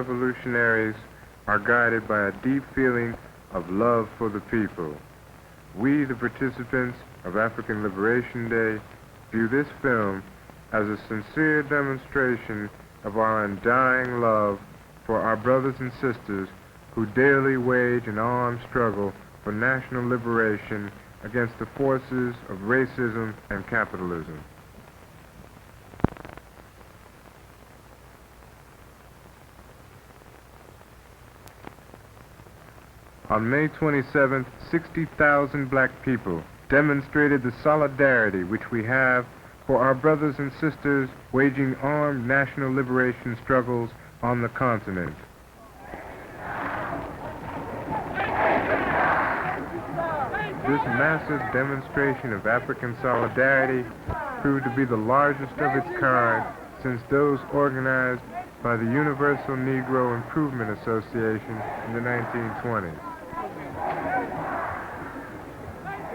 revolutionaries are guided by a deep feeling of love for the people. We, the participants of African Liberation Day, view this film as a sincere demonstration of our undying love for our brothers and sisters who daily wage an armed struggle for national liberation against the forces of racism and capitalism. On May 27th, 60,000 black people demonstrated the solidarity which we have for our brothers and sisters waging armed national liberation struggles on the continent. This massive demonstration of African solidarity proved to be the largest of its kind since those organized by the Universal Negro Improvement Association in the 1920s.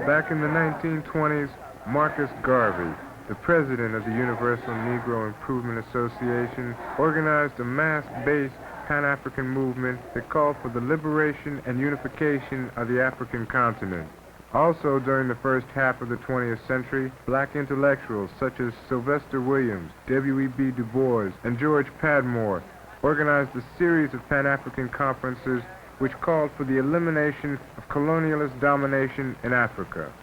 Back in the 1920s, Marcus Garvey, the president of the Universal Negro Improvement Association, organized a mass-based Pan-African movement that called for the liberation and unification of the African continent. Also, during the first half of the 20th century, black intellectuals such as Sylvester Williams, W.E.B. Du Bois, and George Padmore organized a series of Pan-African conferences which called for the elimination of colonialist domination in Africa.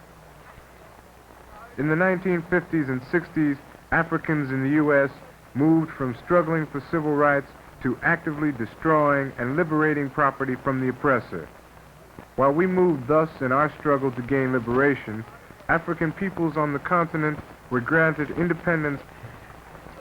In the 1950s and 60s, Africans in the U.S. moved from struggling for civil rights to actively destroying and liberating property from the oppressor. While we moved thus in our struggle to gain liberation, African peoples on the continent were granted independence.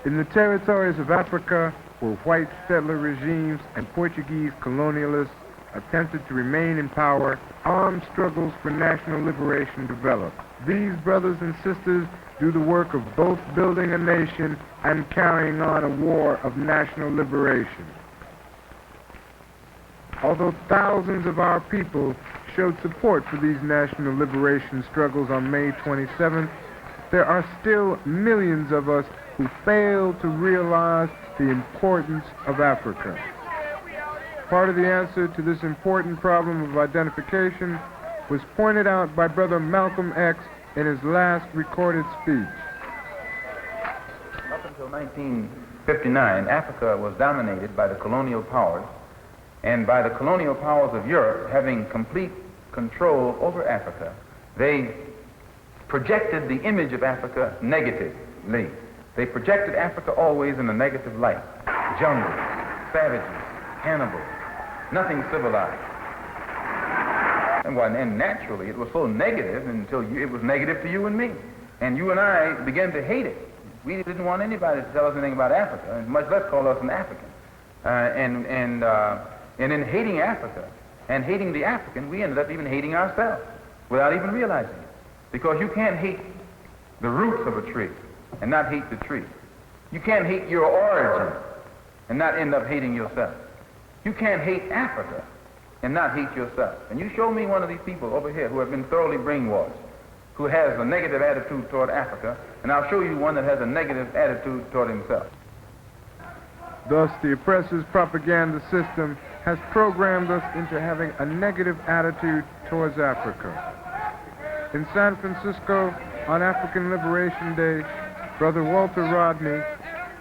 In the territories of Africa, where white settler regimes and Portuguese colonialists attempted to remain in power, armed struggles for national liberation developed. These brothers and sisters do the work of both building a nation and carrying on a war of national liberation. Although thousands of our people showed support for these national liberation struggles on May 27th, there are still millions of us who fail to realize the importance of Africa. Part of the answer to this important problem of identification was pointed out by Brother Malcolm X in his last recorded speech. Up until 1959, Africa was dominated by the colonial powers, and by the colonial powers of Europe having complete control over Africa, they projected the image of Africa negatively. They projected Africa always in a negative light. Jungle, savages, cannibals, nothing civilized. And naturally, it was so negative until it was negative to you and me. And you and I began to hate it. We didn't want anybody to tell us anything about Africa, and much less call us an African. And in hating Africa and hating the African, we ended up even hating ourselves without even realizing it. Because you can't hate the roots of a tree and not hate the tree. You can't hate your origin and not end up hating yourself. You can't hate Africa and not hate yourself. And you show me one of these people over here who have been thoroughly brainwashed, who has a negative attitude toward Africa, and I'll show you one that has a negative attitude toward himself. Thus, the oppressor's propaganda system has programmed us into having a negative attitude towards Africa. In San Francisco, on African Liberation Day, Brother Walter Rodney,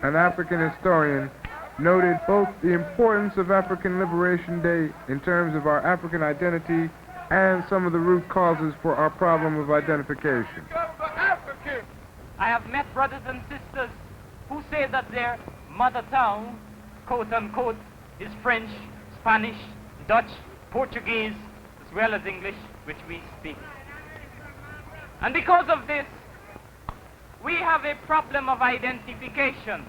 an African historian, noted both the importance of African Liberation Day in terms of our African identity and some of the root causes for our problem of identification. I have met brothers and sisters who say that their mother tongue, quote unquote, is French, Spanish, Dutch, Portuguese, as well as English, which we speak. And because of this, we have a problem of identification.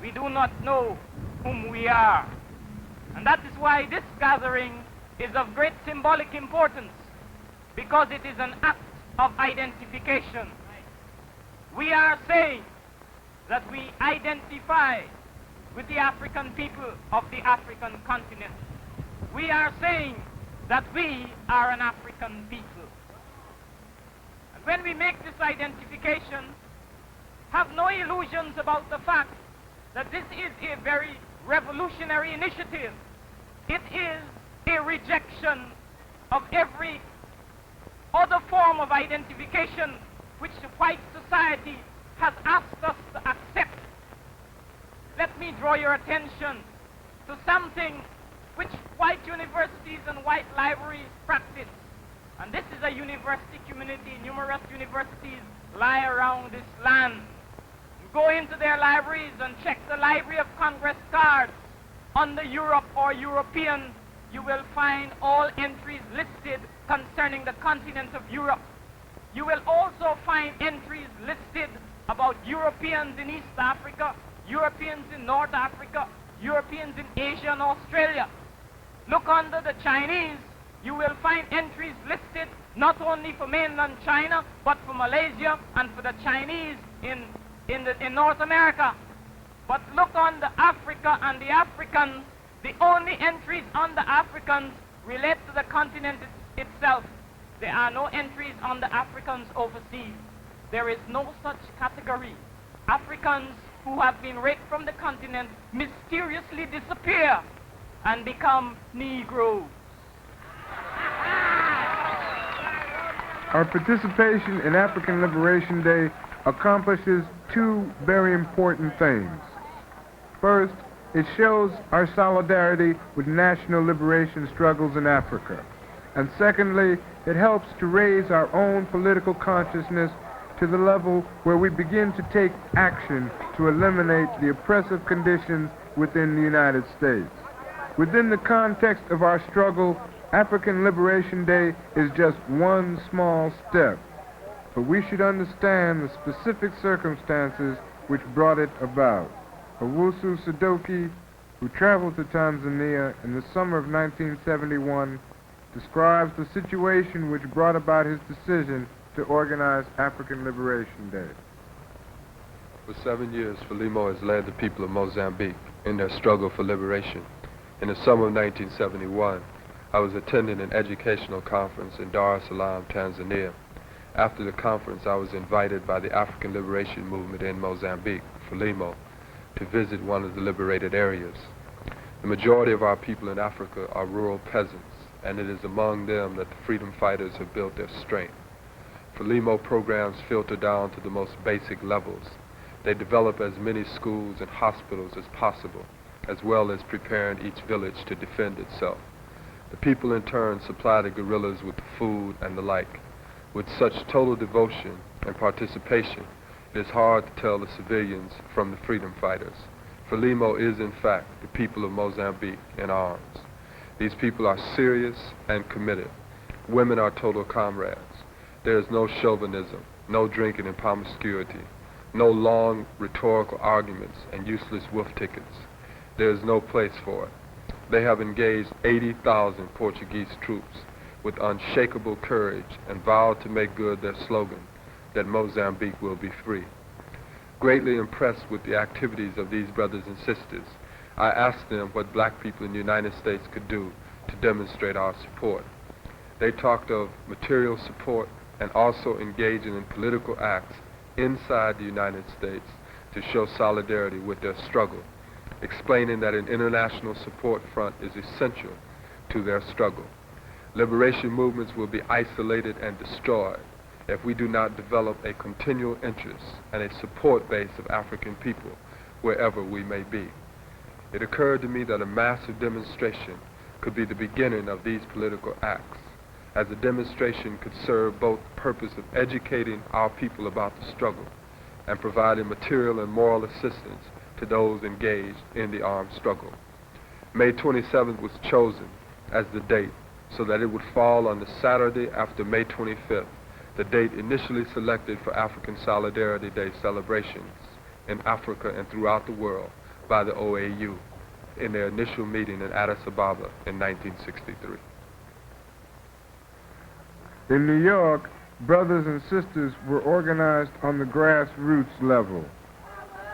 We do not know whom we are. And that is why this gathering is of great symbolic importance, because it is an act of identification. We are saying that we identify with the African people of the African continent. We are saying that we are an African people. And when we make this identification, have no illusions about the fact that this is a very revolutionary initiative. It is a rejection of every other form of identification which the white society has asked us to accept. Let me draw your attention to something which white universities and white libraries practice. And this is a university community. Numerous universities lie around this land. You go into their libraries and check the Library of Congress cards. Under Europe or European, you will find all entries listed concerning the continent of Europe. You will also find entries listed about Europeans in East Africa, Europeans in North Africa, Europeans in Asia and Australia. Look under the Chinese, you will find entries listed not only for mainland China, but for Malaysia and for the Chinese in North America. But look on the Africa and the Africans, the only entries on the Africans relate to the continent itself. There are no entries on the Africans overseas. There is no such category. Africans who have been raked from the continent mysteriously disappear and become Negroes. Our participation in African Liberation Day accomplishes two very important things. First, it shows our solidarity with national liberation struggles in Africa. And secondly, it helps to raise our own political consciousness to the level where we begin to take action to eliminate the oppressive conditions within the United States. Within the context of our struggle, African Liberation Day is just one small step. But we should understand the specific circumstances which brought it about. Owusu Sadoki, who traveled to Tanzania in the summer of 1971, describes the situation which brought about his decision to organize African Liberation Day. For 7 years, Frelimo has led the people of Mozambique in their struggle for liberation. In the summer of 1971, I was attending an educational conference in Dar es Salaam, Tanzania. After the conference, I was invited by the African Liberation Movement in Mozambique, Frelimo, to visit one of the liberated areas. The majority of our people in Africa are rural peasants, and it is among them that the freedom fighters have built their strength. Frelimo programs filter down to the most basic levels. They develop as many schools and hospitals as possible, as well as preparing each village to defend itself. The people in turn supply the guerrillas with food and the like. With such total devotion and participation, it is hard to tell the civilians from the freedom fighters. Frelimo is in fact the people of Mozambique in arms. These people are serious and committed. Women are total comrades. There is no chauvinism, no drinking and promiscuity, no long rhetorical arguments and useless wolf tickets. There is no place for it. They have engaged 80,000 Portuguese troops with unshakable courage and vowed to make good their slogan that Mozambique will be free. Greatly impressed with the activities of these brothers and sisters, I asked them what black people in the United States could do to demonstrate our support. They talked of material support and also engaging in political acts inside the United States to show solidarity with their struggle, explaining that an international support front is essential to their struggle. Liberation movements will be isolated and destroyed if we do not develop a continual interest and a support base of African people wherever we may be. It occurred to me that a massive demonstration could be the beginning of these political acts, as the demonstration could serve both the purpose of educating our people about the struggle and providing material and moral assistance to those engaged in the armed struggle. May 27th was chosen as the date so that it would fall on the Saturday after May 25th, the date initially selected for African Solidarity Day celebrations in Africa and throughout the world by the OAU in their initial meeting in Addis Ababa in 1963. In New York, brothers and sisters were organized on the grassroots level.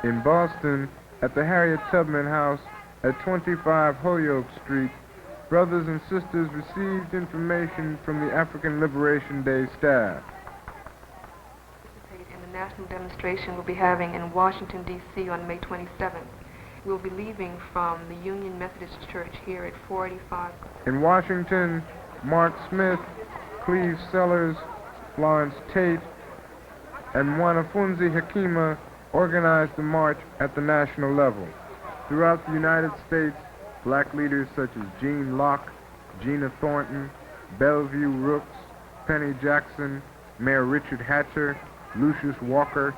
In Boston, at the Harriet Tubman House at 25 Holyoke Street, brothers and sisters received information from the African Liberation Day staff. In the national demonstration we'll be having in Washington, D.C. on May 27th. We'll be leaving from the Union Methodist Church here at 485. In Washington, Mark Smith, Cleve Sellers, Florence Tate, and Mwanafunzi Hakima organized the march at the national level. Throughout the United States, black leaders such as Jean Locke, Gina Thornton, Bellevue Rooks, Penny Jackson, Mayor Richard Hatcher, Lucius Walker,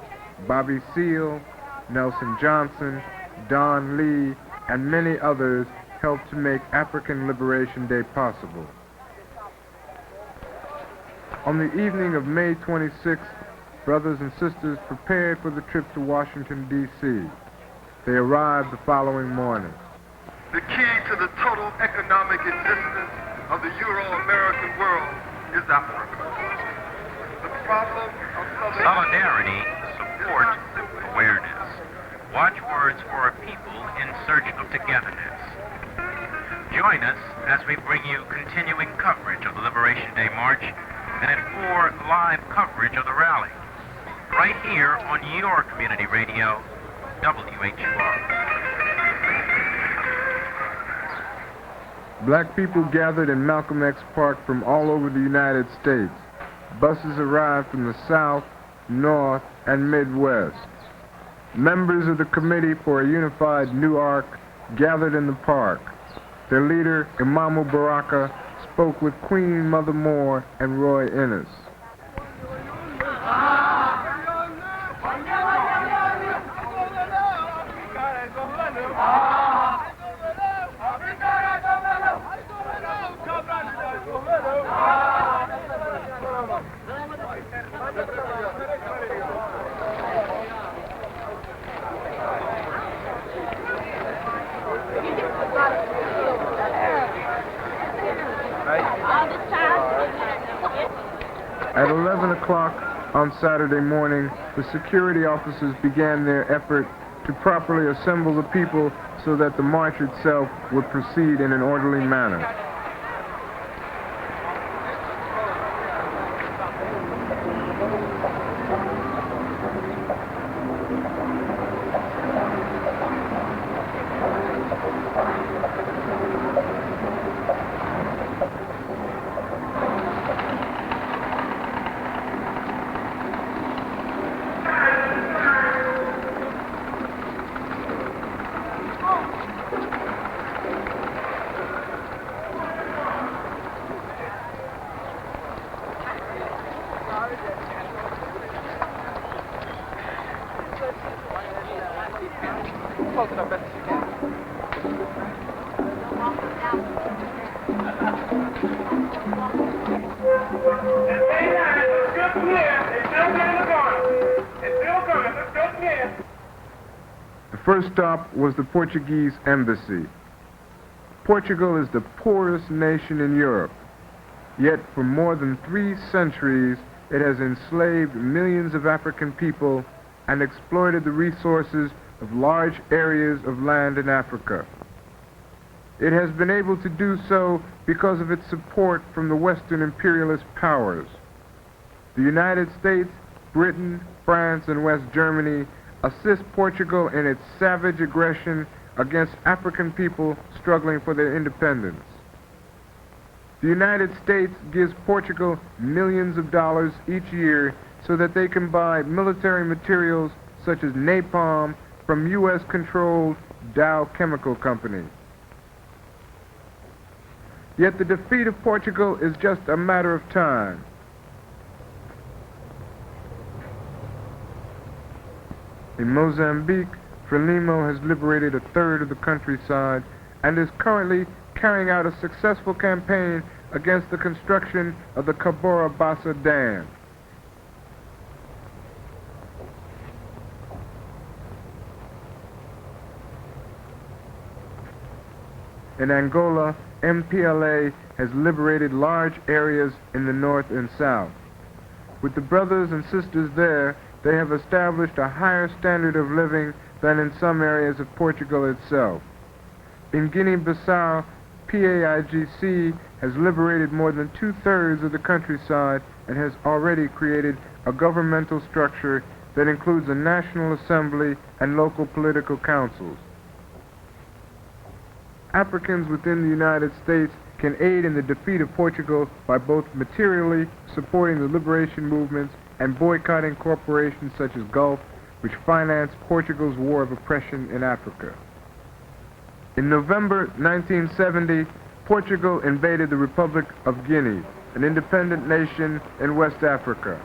Bobby Seale, Nelson Johnson, Don Lee, and many others helped to make African Liberation Day possible. On the evening of May 26th, brothers and sisters prepared for the trip to Washington, D.C. They arrived the following morning. The key to the total economic existence of the Euro-American world is Africa. The problem of solidarity, support, awareness. Watchwords for a people in search of togetherness. Join us as we bring you continuing coverage of the Liberation Day March and at 4 live coverage of the rally. Right here on your community radio, WHUR. Black people gathered in Malcolm X Park from all over the United States. Buses arrived from the South, North, and Midwest. Members of the Committee for a Unified New Arc gathered in the park. Their leader, Imamu Baraka, spoke with Queen Mother Moore and Roy Innes. At 11 o'clock on Saturday morning, the security officers began their effort to properly assemble the people so that the march itself would proceed in an orderly manner. The first stop was the Portuguese embassy. Portugal is the poorest nation in Europe, yet for more than 3 centuries it has enslaved millions of African people and exploited the resources of large areas of land in Africa. It has been able to do so because of its support from the Western imperialist powers. The United States, Britain, France, and West Germany assist Portugal in its savage aggression against African people struggling for their independence. The United States gives Portugal millions of dollars each year so that they can buy military materials such as napalm from U.S.-controlled Dow Chemical Company. Yet the defeat of Portugal is just a matter of time. In Mozambique, Frelimo has liberated 1/3 of the countryside and is currently carrying out a successful campaign against the construction of the Cabora Bassa Dam. In Angola, MPLA has liberated large areas in the north and south. With the brothers and sisters there, they have established a higher standard of living than in some areas of Portugal itself. In Guinea-Bissau, PAIGC has liberated more than 2/3 of the countryside and has already created a governmental structure that includes a national assembly and local political councils. Africans within the United States can aid in the defeat of Portugal by both materially supporting the liberation movements and boycotting corporations such as Gulf, which financed Portugal's war of oppression in Africa. In November 1970, Portugal invaded the Republic of Guinea, an independent nation in West Africa.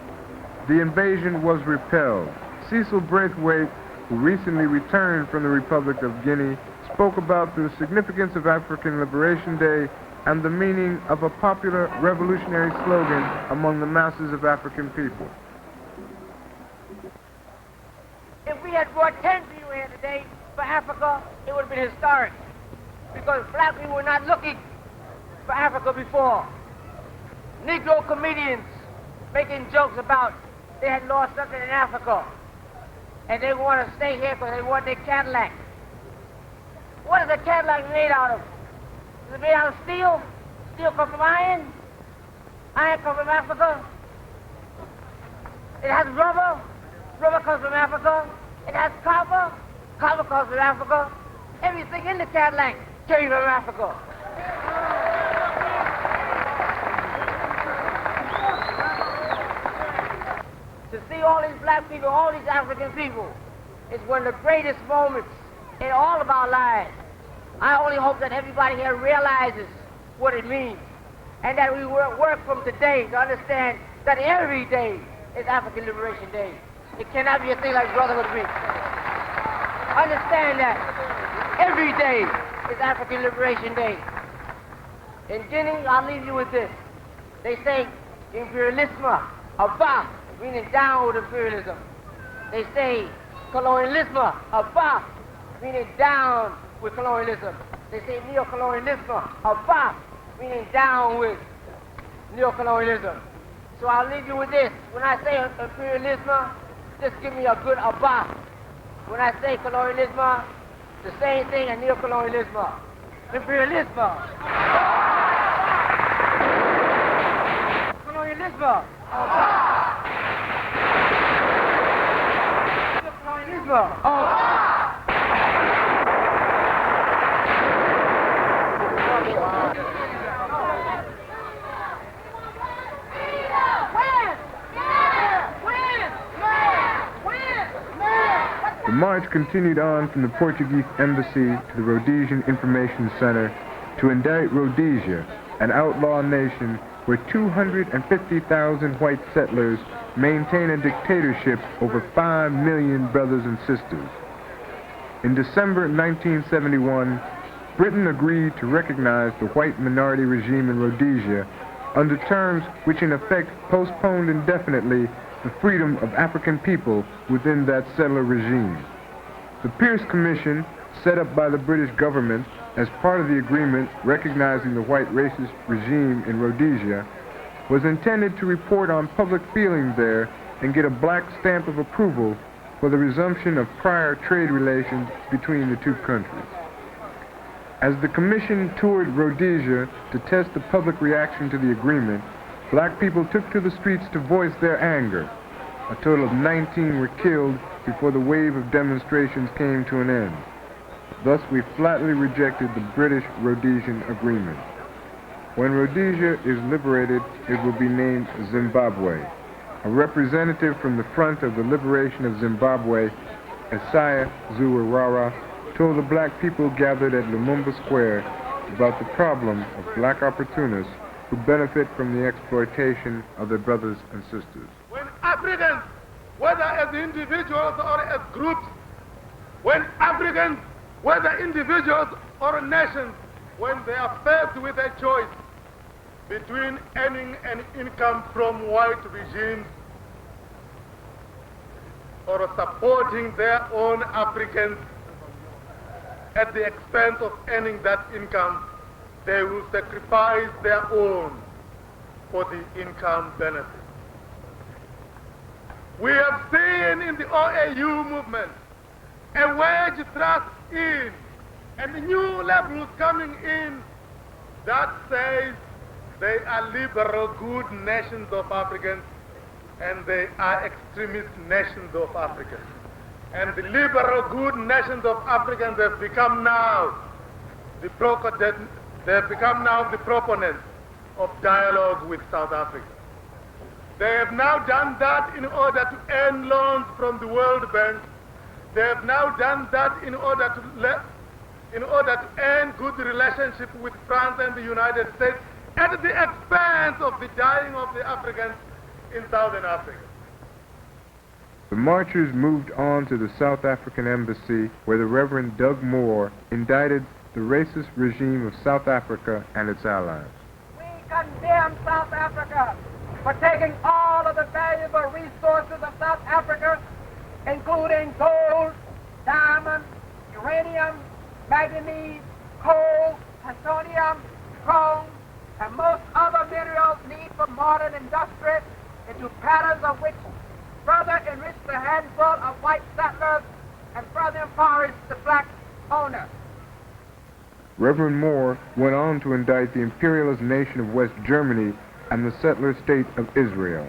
The invasion was repelled. Cecil Braithwaite, who recently returned from the Republic of Guinea, spoke about the significance of African Liberation Day and the meaning of a popular revolutionary slogan among the masses of African people. If we had brought 10 people here today for Africa, it would have been historic. Because black people were not looking for Africa before. Negro comedians making jokes about they had lost something in Africa. And they want to stay here because they want their Cadillac. What is a Cadillac made out of? Is it made out of steel? Steel comes from iron? Iron comes from Africa? It has rubber? Rubber comes from Africa? It has copper? Copper comes from Africa? Everything in the Cadillac came from Africa. To see all these black people, all these African people, is one of the greatest moments in all of our lives. I only hope that everybody here realizes what it means, and that we work from today to understand that every day is African Liberation Day. It cannot be a thing like Brotherhood Week. Understand that every day is African Liberation Day. In Guinea, I'll leave you with this. They say imperialisme, abba, meaning down with imperialism. They say colonialisme, abba, meaning down with colonialism. They say neocolonialisme, abba, meaning down with neocolonialism. So I'll leave you with this. When I say imperialism, just give me a good abba. When I say colonialism, the same thing as neocolonialism. Imperialism. Colonialism. Neocolonialism. The march continued on from the Portuguese embassy to the Rhodesian Information Center to indict Rhodesia, an outlaw nation where 250,000 white settlers maintain a dictatorship over 5 million brothers and sisters. In December 1971, Britain agreed to recognize the white minority regime in Rhodesia under terms which in effect postponed indefinitely the freedom of African people within that settler regime. The Pierce Commission, set up by the British government as part of the agreement recognizing the white racist regime in Rhodesia, was intended to report on public feeling there and get a black stamp of approval for the resumption of prior trade relations between the two countries. As the commission toured Rhodesia to test the public reaction to the agreement, black people took to the streets to voice their anger. A total of 19 were killed before the wave of demonstrations came to an end. Thus, we flatly rejected the British Rhodesian Agreement. When Rhodesia is liberated, it will be named Zimbabwe. A representative from the front of the liberation of Zimbabwe, Isaiah Zuwarara, told the black people gathered at Lumumba Square about the problem of black opportunists who benefit from the exploitation of their brothers and sisters. When Africans, whether as individuals or as groups, when Africans, whether individuals or nations, when they are faced with a choice between earning an income from white regimes or supporting their own Africans at the expense of earning that income, they will sacrifice their own for the income benefit. We have seen in the OAU movement a wedge thrust in and new levels coming in that says they are liberal good nations of Africans and they are extremist nations of Africans. And the liberal good nations of Africans have become now they have become now the proponents of dialogue with South Africa. They have now done that in order to earn loans from the World Bank. They have now done that in order to earn good relationship with France and the United States at the expense of the dying of the Africans in Southern Africa. The marchers moved on to the South African embassy, where the Reverend Doug Moore indicted the racist regime of South Africa and its allies. We condemn South Africa for taking all of the valuable resources of South Africa, including gold, diamonds, uranium, manganese, coal, plutonium, chrome, and most other minerals needed for modern industry, into patterns of which further enrich the handful of white settlers and further impoverish the black owner. Reverend Moore went on to indict the imperialist nation of West Germany and the settler state of Israel.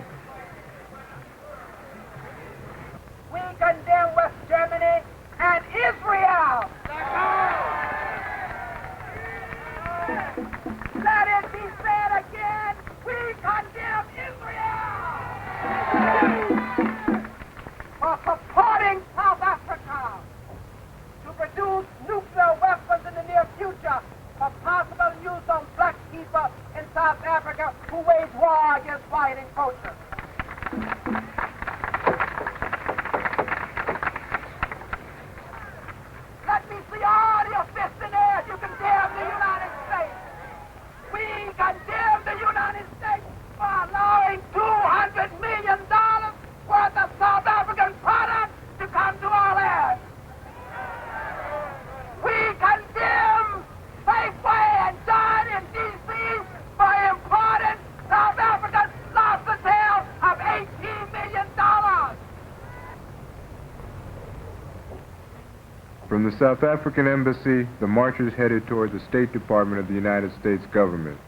We condemn West Germany and Israel. Let it be said again, we condemn Israel for supporting South Africa to produce nuclear weapons in the near future for possible use on black people in South Africa who wage war against white encroachers. Let me see all your fists in there. You condemn the United States. We condemn the United States for allowing $200 million worth of South African products to come to our land. We condemn Safeway and John in D.C. for importing South African lobster tails of $18 million. From the South African embassy, the marchers headed toward the State Department of the United States government.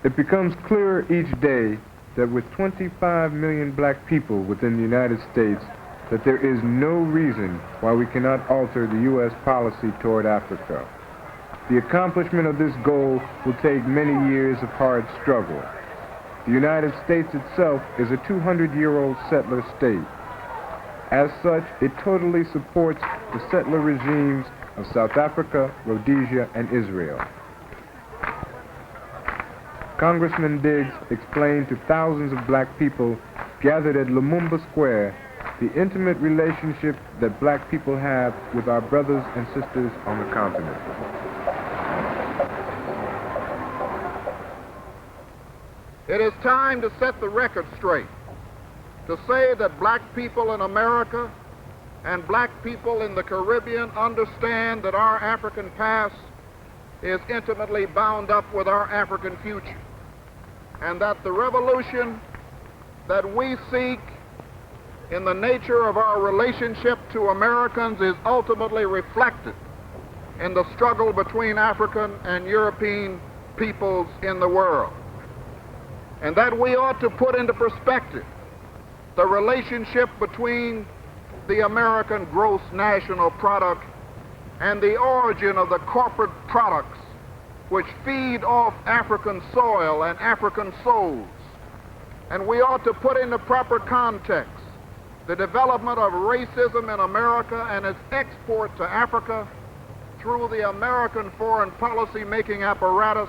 It becomes clearer each day that with 25 million black people within the United States, that there is no reason why we cannot alter the U.S. policy toward Africa. The accomplishment of this goal will take many years of hard struggle. The United States itself is a 200-year-old settler state. As such, it totally supports the settler regimes of South Africa, Rhodesia, and Israel. Congressman Diggs explained to thousands of black people gathered at Lumumba Square the intimate relationship that black people have with our brothers and sisters on the continent. It is time to set the record straight, to say that black people in America and black people in the Caribbean understand that our African past is intimately bound up with our African future, and that the revolution that we seek in the nature of our relationship to Americans is ultimately reflected in the struggle between African and European peoples in the world, and that we ought to put into perspective the relationship between the American gross national product and the origin of the corporate products which feed off African soil and African souls. And we ought to put in the proper context the development of racism in America and its export to Africa through the American foreign policy making apparatus,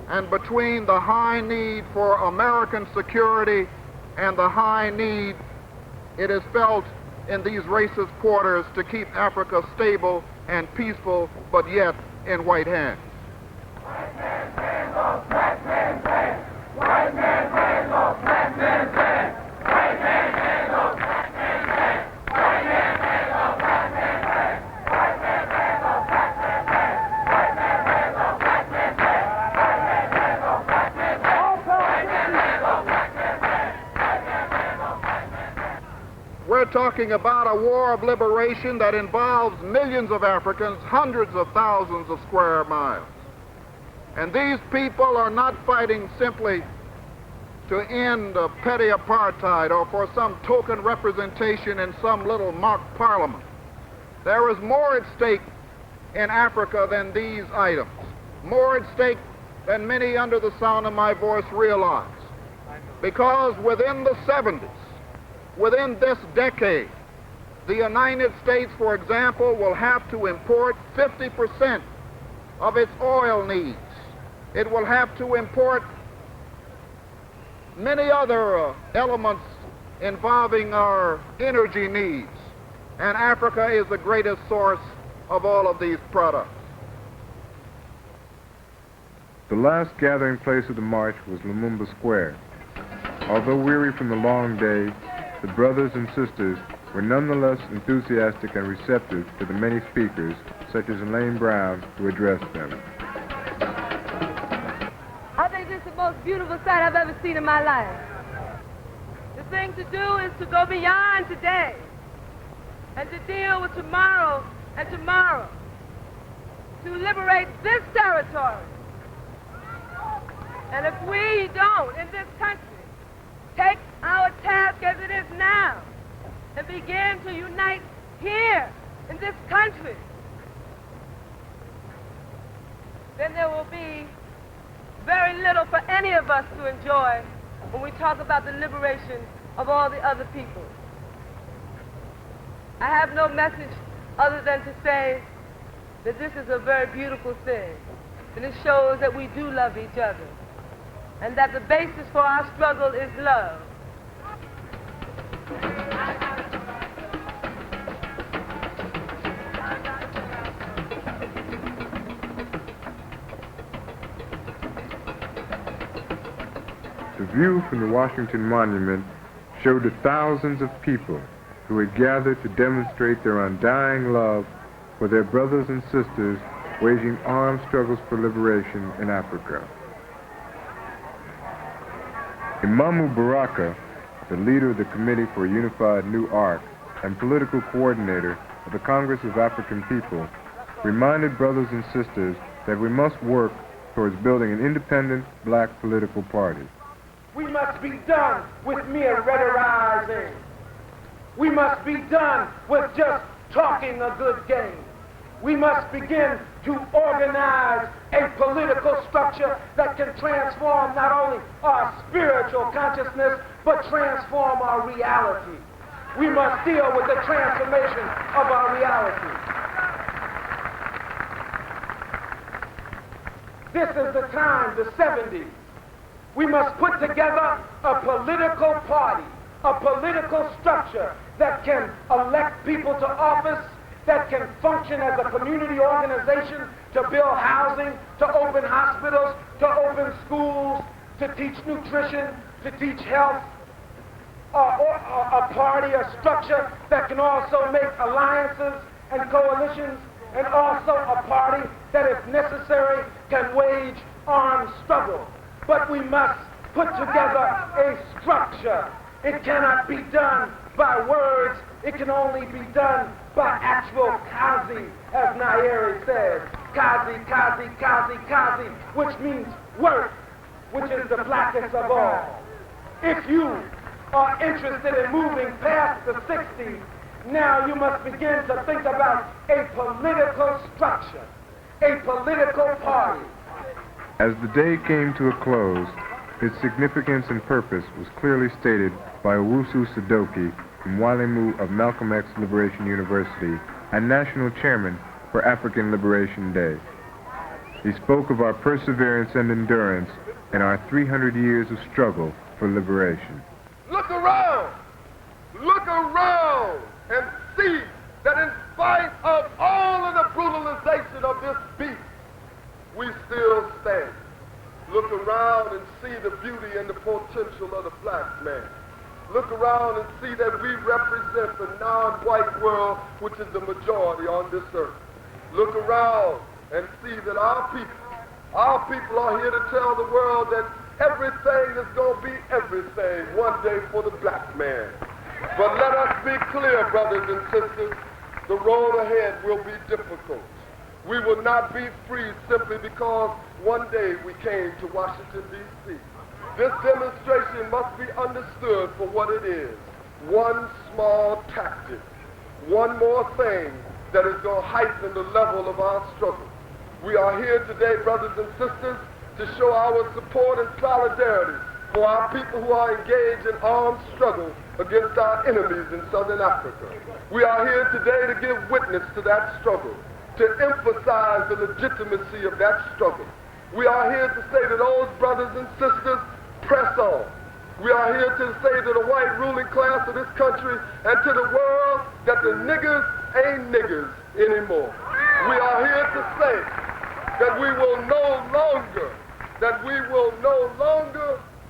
and between the high need for American security and the high need it is felt in these racist quarters to keep Africa stable and peaceful, but yet in white hands. White man's hands off black man's hands. White man's hands off black man's hands. White man's hands off black man's hands. White man's hands off black man's hands. White man's hands off black man's hands. White man's hands off black man's hands. White man's hands off black man's hands. White man's hands off black man's hands. White man's hands off black man's hands. We're talking about a war of liberation that involves millions of Africans, hundreds of thousands of square miles. And these people are not fighting simply to end a petty apartheid or for some token representation in some little mock parliament. There is more at stake in Africa than these items, more at stake than many under the sound of my voice realize. Because within the 70s, within this decade, the United States, for example, will have to import 50% of its oil needs. It will have to import many other elements involving our energy needs. And Africa is the greatest source of all of these products. The last gathering place of the march was Lumumba Square. Although weary from the long day, the brothers and sisters were nonetheless enthusiastic and receptive to the many speakers, such as Elaine Brown, who addressed them. I think this is the most beautiful sight I've ever seen in my life. The thing to do is to go beyond today and to deal with tomorrow and tomorrow, to liberate this territory. And if we don't, in this country, take our task as it is now and begin to unite here in this country, then there will be very little for any of us to enjoy when we talk about the liberation of all the other people. I have no message other than to say that this is a very beautiful thing, and it shows that we do love each other, and that the basis for our struggle is love. The view from the Washington Monument showed the thousands of people who had gathered to demonstrate their undying love for their brothers and sisters waging armed struggles for liberation in Africa. Imamu Baraka, the leader of the Committee for a Unified New Arc and political coordinator of the Congress of African People, reminded brothers and sisters that we must work towards building an independent black political party. We must be done with mere rhetoricizing. We must be done with just talking a good game. We must begin to organize a political structure that can transform not only our spiritual consciousness, but transform our reality. We must deal with the transformation of our reality. This is the time, the 70s. We must put together a political party, a political structure that can elect people to office, that can function as a community organization to build housing, to open hospitals, to open schools, to teach nutrition, to teach health, a party, a structure that can also make alliances and coalitions, and also a party that, if necessary, can wage armed struggle. But we must put together a structure. It cannot be done by words. It can only be done by actual kazi, as Nyeri says. Kazi, kazi, kazi, kazi, which means work, which is the blackest of all. If you are interested in moving past the 60s, now you must begin to think about a political structure, a political party. As the day came to a close, its significance and purpose was clearly stated by Owusu Sadoki from Walimu of Malcolm X Liberation University and National Chairman for African Liberation Day. He spoke of our perseverance and endurance and our 300 years of struggle for liberation. Look around and see that in spite of all of the brutalization of this beast, we still stand. Look around and see the beauty and the potential of the black man. Look around and see that we represent the non-white world, which is the majority on this earth. Look around and see that our people are here to tell the world that everything is going to be everything one day for the black man. But let us be clear, brothers and sisters, the road ahead will be difficult. We will not be free simply because one day we came to Washington, D.C. This demonstration must be understood for what it is. One small tactic, one more thing that is going to heighten the level of our struggle. We are here today, brothers and sisters, to show our support and solidarity for our people who are engaged in armed struggle against our enemies in Southern Africa. We are here today to give witness to that struggle, to emphasize the legitimacy of that struggle. We are here to say to those brothers and sisters, press on. We are here to say to the white ruling class of this country and to the world that the niggers ain't niggers anymore. We are here to say that we will no longer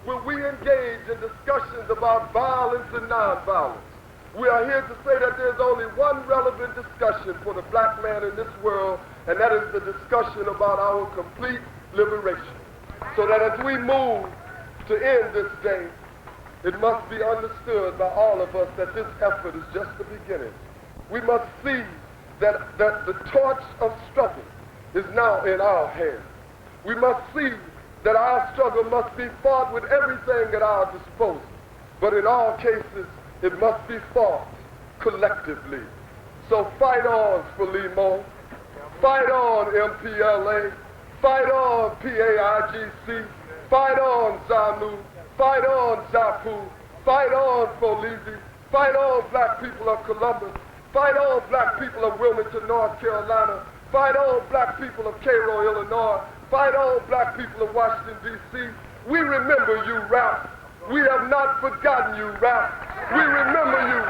will we engage in discussions about violence and nonviolence. We are here to say that there's only one relevant discussion for the black man in this world, and that is the discussion about our complete liberation. So that as we move to end this day, it must be understood by all of us that this effort is just the beginning. We must see that the torch of struggle is now in our hands. We must see that our struggle must be fought with everything at our disposal. But in all cases, it must be fought collectively. So fight on, Frelimo. Fight on, MPLA. Fight on, PAIGC. Fight on, ZANU. Fight on, ZAPU. Fight on, Folizi. Fight on, black people of Columbus. Fight on, black people of Wilmington, North Carolina. Fight on, black people of Cairo, Illinois. Fight on, black people of Washington, D.C. We remember you, Ralph. We have not forgotten you, Ralph. We remember you.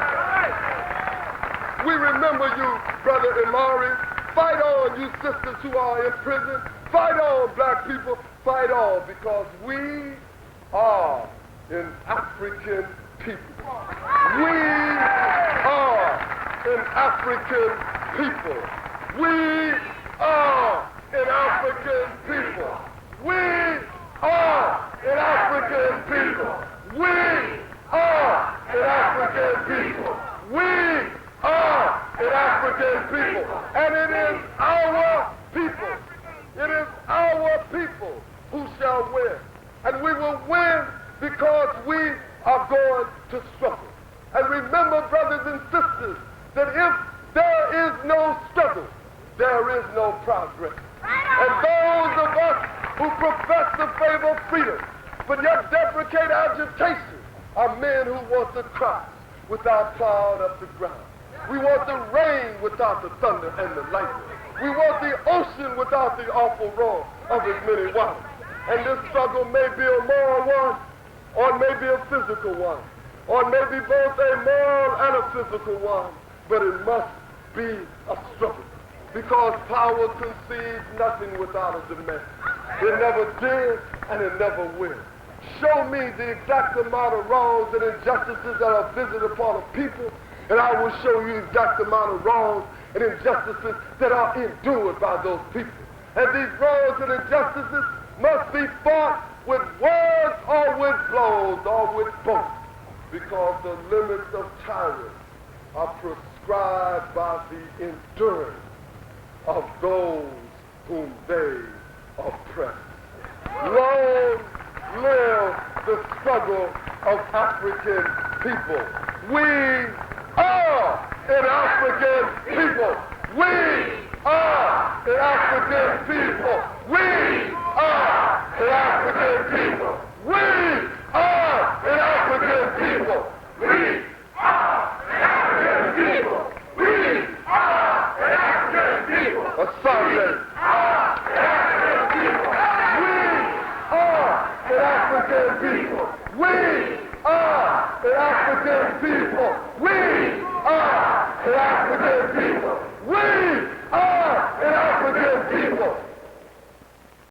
We remember you, Brother Imari. Fight on, you sisters who are in prison. Fight on, black people. Fight on, because we are an African people. We are an African people. We are an African people. We are an African people. We are an African people. We are an African people. And it is our people. It is our people who shall win. And we will win because we are going to struggle. And remember, brothers and sisters, that if there is no struggle, there is no progress. And those of us who profess the favor of freedom, but yet deprecate agitation, are men who want the crops without plowing up the ground. We want the rain without the thunder and the lightning. We want the ocean without the awful roar of its many waters. And this struggle may be a moral one, or it may be a physical one, or it may be both a moral and a physical one, but it must be a struggle. Because power concedes nothing without a demand. It never did, and it never will. Show me the exact amount of wrongs and injustices that are visited upon a people, and I will show you the exact amount of wrongs and injustices that are endured by those people. And these wrongs and injustices must be fought with words or with blows or with both, because the limits of tyrants are prescribed by the endurance of those whom they oppress. Long live the struggle of African people. We are an African people. We are an African people. We are an African people. We are an African people. We are an African people. We are an African people. A Sunday. African people. We are an African people. We are an African people. We are an African people.